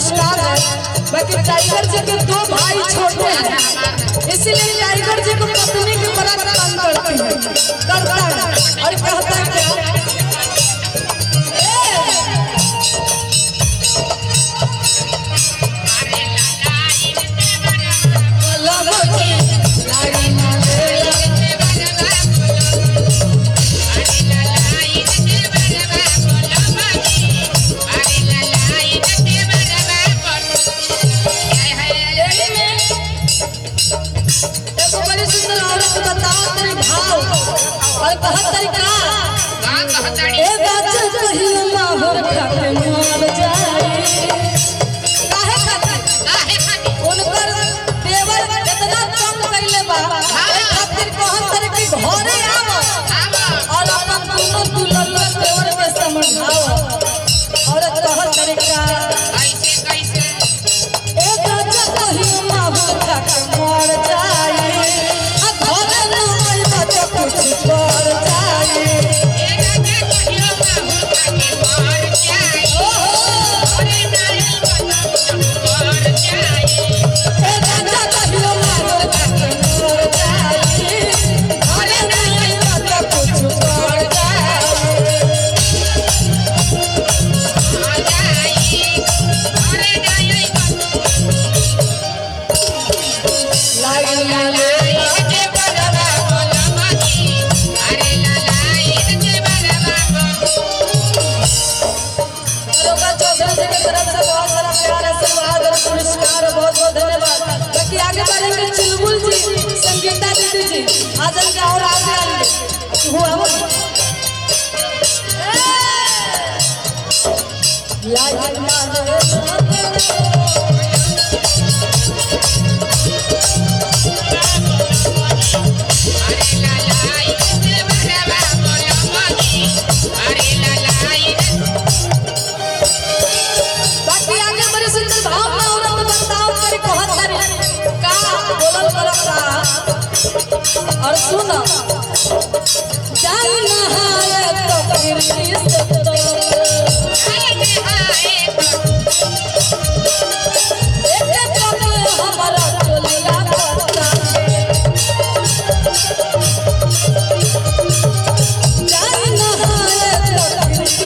पुरस्कार है। बाकी टाइगर जी के 2 भाई छोटे हैं, इसीलिए टाइगर जी को पत्नी के बराबर काम करता है और कहता है क्या और कहत तरीका ए बात कहियो माहौर खाके मर जाए काहे खातिर उनकर देवर इतना कम कइले बा ए खातिर कहत तरीके घरे आव और अपन दोनों दुल्हन देवर के समझाओ और कहत तरीका कैसे ए बात कहियो माहौर खाके मर जाए बहुत धन्यवाद। बाकी आगे बढ़ेंगे चुलबुल जी, संगीता दीदी जी, आजम के और आगे आएंगे हुआ और सुनो जान नहाए तो फिर